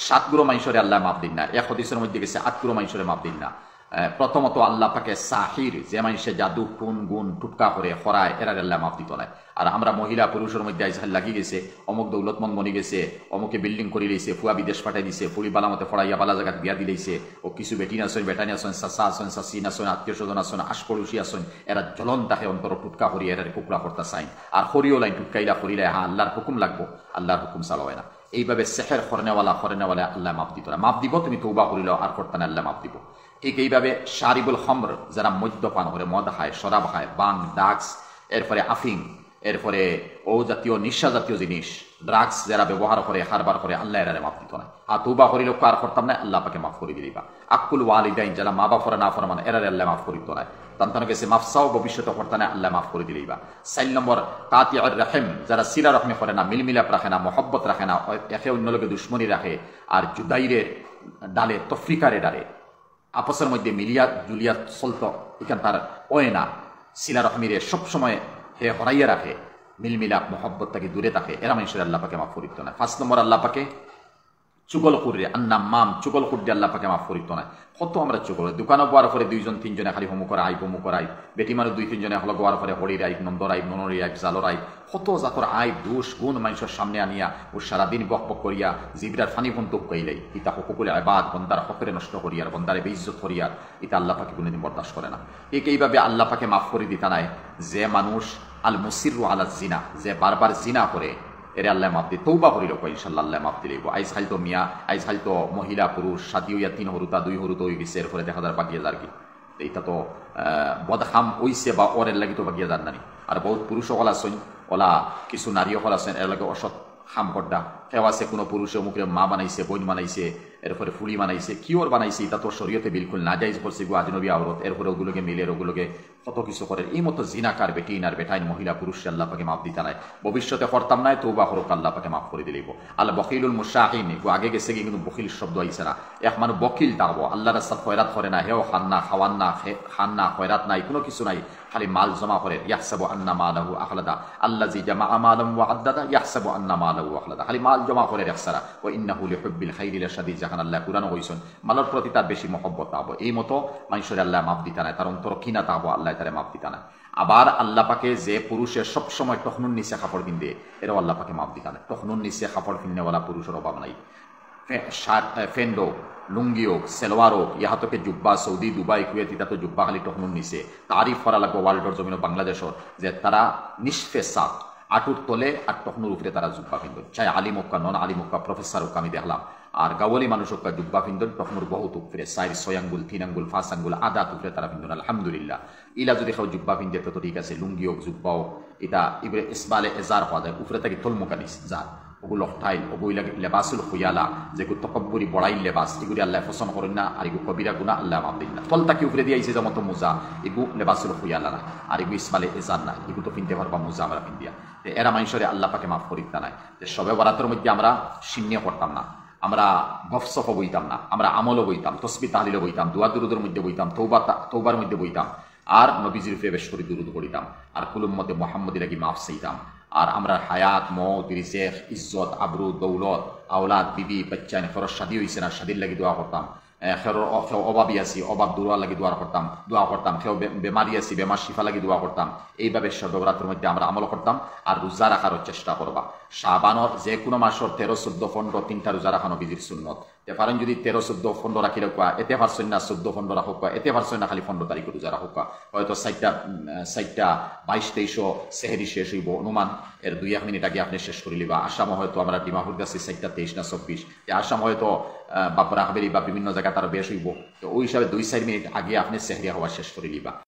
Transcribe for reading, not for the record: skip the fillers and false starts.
7 গুরু মানুষরে আল্লাহ মাফ দিন না। এক হাদিসের মধ্যে গেছে 8 গুরু মানুষরে মাফ দিন না। প্রথমত আল্লাহ পাকে সাহির, যে মানুষে জাদু খুন গুণ টুটকা করে খরায়, এরা আল্লাহ মাফ দিত না। আর আমরা মহিলা পুরুষের মধ্যে আইসাল লাগি গেছে, অমুক দৌলতমন্দ বনি গেছে, অমুকে বিল্ডিং করে লইছে, ফুয়া বিদেশ পাঠাই দিছে, ফুড়ি বালামতে ফড়াইয়া বালা জায়গাত বিয়া দিলেছে, ও কিছু বেটি নাচন বেটানি আসন, চাচা আসন, চাচি নাচন, আত্মীয় স্বজন আসন, আশপড়শি আসন, এরা জ্বলন তাকে অন্তর টুটকা করি এরা কুকড়া করতে চাই। আর হরিও লাইন টুটকাইলা করিলে হ্যাঁ আল্লাহর হুকুম লাগবো, আল্লাহর হুকুম চালাবে না। এইভাবে সেহের খরনেওয়ালা আল্লাহ মাফ দিত না। মাফ দিব তুমি তৌবা করিল আর করতানে আল্লাহ মাফ দিব। ঠিক এইভাবে শারিবুল খমর, যারা মদ্যপান করে, মদ খায়, শরাব খায়, বাং ড্রাগস, এরপরে আফিং, এরপরে ও জাতীয় নিশা জাতীয় জিনিস ড্রাগস যারা ব্যবহার করে হারবার করে, আল্লাহ এরারে মাফ দিত না। আর তৌবা করিল আর করতাম না, আল্লাহ পাকে মাফ করে দিলিবা। আকুল ওয়ালিদাইন, যারা মা বাপরে না ফরমান, এরারে আল্লাহ মাফ করিত না। তান্তন গেছে মাফসাও ভবিষ্যতে করতানে আল্লাহ মাফ করে দিলিবা। 4 নম্বর কাতিউর রহিম, যারা সিলা রহমে করে না, মিলমিলাপ রাখে না, মহব্বত রাখে না, একে অন্য লোকে দুশ্মনী রাখে, আর জুদাইরের ডালে তফরিকারে ডালে আপসের মধ্যে মিলিয়া জুলিয়া চলত, এখান তার ওয়ে না। সিলা রহমিরে সবসময় হে হরাইয়া রাখে, মিলমিলাপ মহব্বত তাকে দূরে থাকে, এরা মানুষের আল্লাহ পাকে মাফ করিত না। 5 নম্বর আল্লাহ পাকে চুগল কুরে আন্নাম্মাম, চুগল কুরে আল্লাহ পাকে মাফ করিত না। কত আমরা চুগল দোকানে বোয়ার পরে 2 জন 3 জনে খালি হমু করা আইব হমু করাই, বেটি মানুষ 2-3 জনে হল গোয়ার পরে হরির আইব, নন্দর আইব, ননরি আইব, জালর আইব, কত জাতর আইব দোষ গুণ মানুষের সামনে আনিয়া ও সারাদিন বক বক করিয়া জিবরার ফানি ফন্তুক কইলাই, ইতা হকুকুল ইবাদ, বন্দার হকরে নষ্ট করিয়ার, বন্দারে বেইজ্জত করিয়ার, ইতা আল্লাহ পাকে কোনোদিন বরদাস্ত করে না। এইভাবে আল্লাহ পাকে মাফ করে দিতা নাই যে মানুষ আল মুসিরু আলা জিনা, যে বারবার জিনা করে, এরে আল্লাহ মাফ দিয়ে তৌবা করিল ইনশাল্লাহ আল্লাহ মাফ দিলেব। আইজ খাইতো মিয়া, আইজ খাইতো মহিলা পুরুষ সাদি হইয়া 3 হরুতা 2 হরুত হয়ে গেছে, এরপরে দেখা যার বাগিয়ে যার কি এইটা তো বদখাম হইছে বা ওরের লাগি তো বাগিয়ে যার নানি। আর বহুত পুরুষ সকল আছেন, ওলা কিছু নারী সকল আছেন, এর লাগে অসৎ খাম করডা কেউ আছে, কোনো পুরুষে মুখে মা বানাইছে, বোন বানাইছে, এরপরে ফুলি বানাইছে, কিওর বানাইছে, এটা তো শরীয়তে বিলকুল না যাইজ করছে গো আজনবী আওরত, এরপরে ওগুলোকে মিলে ওগুলোকে কত কিছু করে। এই মতো জিনাকার বেটিন আর বেটাইন মহিলা পুরুষ আল্লাহ পাকে মাফ দিতে নাই, ভবিষ্যতে করতাম নাই, তৌবা করুক আল্লাহ পাকে মাফ করে দিলেব। আল্লাহ বকিলুল মুশাহিন, আগে গেছে কি কিন্তু বকিল শব্দ আইছে না, এক মানুষ বকিল তাবো আল্লাহ রাস্তাত খয়রাত করে না, হেও খান না, খাওয়ান না, খান না, খয়রাত নাই, কোনো কিছু নাই, খালি মাল জমা করে। ইয়াহসাবু আন্না মালাহু আখলাদা, আল্লাযী জামাআ মালাহু ওয়া আদ্দাদা ইয়াহসাবু আন্না মালাহু আখলাদা, খালি মাল জমা করে রাখছারা। ওয়া ইন্নাহু লিহুব্বিল খাইরি লাশাদীদ, যখন আল্লাহ কুরআন কইছেন মালের প্রতি তার বেশি মহব্বত তাবো। এই মতো মানুষের আল্লাহ মাফ দিতা নাই, তার অন্তর কিনা তাবো আল্লাহ তারে মাফ দিতা নাই। আবার আল্লাহ পাকে যে পুরুষের সবসময় তখনুর নিচে কাপড় কিনবে, এরাও আল্লাহ পাকে মাফ দিতা নাই। তখনুর নিচে কাপড় কিননেওয়ালা পুরুষের অভাব নাই। ফেন্ডো, লুঙ্গি হোক, সেলোয়ার হোক, ইহাতকে জুব্বা, সৌদি, দুবাই, কুয়েত, ইতা তো জুব্বা খালি তখনুর নিচে। তারিফ করা লাগবে ওয়ার্ল্ডর জমিন বাংলাদেশের, যে তারা নিষ্ফে সাক আটুর তলে আর তখনুর উপরে তারা জুব্বা কিনবেন, চাই আলিম হোক নন আলিম হোক প্রফেসর হোক, আমি দেখলাম। আর গাওয়ালি মানুষ হোক জুব্বা কিনবেন তখনুর বহুত উপরে, 4-6 আঙ্গুল 3 আঙ্গুল 5 আঙ্গুল আদাত উপরে তারা কিনবেন। আলহামদুলিল্লাহ, ইলা যদি খাও জুব্বা কিনতে তো ঠিক আছে, লুঙ্গি হোক জুব্বা হোক, এটা ইবরে ইসবালে এজার হওয়া যায়, উপরে থেকে তলমুকানিস যা ওগুলো টাইল ওগুলা লেবাসুল খুয়ালা, যেগুলো তকব্বরি বড়াই লেবাস, এগুলি আল্লাহ পছন্দ করেন না। আর এগুলো কবিরা গুণা আল্লাহ মাফ দিন না। তলটাকে উপরে দিয়ে আইছে যেমন মোজা, এগু লেবাসুল খুয়ালা না, আর এগু ইসমালে এজার না, এগুলো তো কিনতে পারবা মোজা আমরা পিন্দিয়া। এরা মানুষের আল্লাহ পাকে মাফ করিত নাই। যে সবে বরাতের মধ্যে আমরা শূন্য করতাম না, আমরা গফসফ বইতাম না, আমরা আমলও বইতাম, তসবিহ তাহলিলও বইতাম, দুয়া দুরুদের মধ্যে বইতাম, তৌবার মধ্যে বইতাম, আর নবীজির উপরে বেশ করে দুরুদ পড়িতাম, আর কুলুম মধ্যে মোহাম্মদের লাগি মাফ চাইতাম। আর আমরা হায়াত, মত, রিজেক, ইজ্জত, আবরু, দৌলত, আওলাদ, বিবি, বাচ্চা, খরচ শাদি হয়েছে না, শাদির লাগি দোয়া করতাম। কেউ অভাবী আছি, অভাব দূর লাগি দোয়া করতাম। কেউ বেমারি আছি, বেমার শিফা লাগি দোয়া করতাম। এইভাবে সবরাত্রের মধ্যে আমরা আমল করতাম। আর রোজা রাখার চেষ্টা করবা। শাবানর যে কোনো মাসের 13, 14, 15 3টা রোজা রাখানো বিধির সুন্নত। পারেন যদি 13, 14, 15 রাখি রাখা, এতে পারছেন না 14, 15 রাখুক, এতে পারছেন না খালি 15 তারিখে রোজা রাখুক, হয়তো 4টা 22, 23 সেহেরি শেষ হইব অনুমান, এর 2-1 মিনিট আগে আপনি শেষ করে লিবা। আসাম হয়তো আমরা ডিমাপুর গাছি 4টা 23 না 24, আসাম হয়তো বাপরা হাবেরি বা বিভিন্ন জায়গায় তারা বেশ হইব, তো ওই হিসাবে 2-4 মিনিট আগে আপনি সেহরিয়া হওয়া শেষ করে লিবা।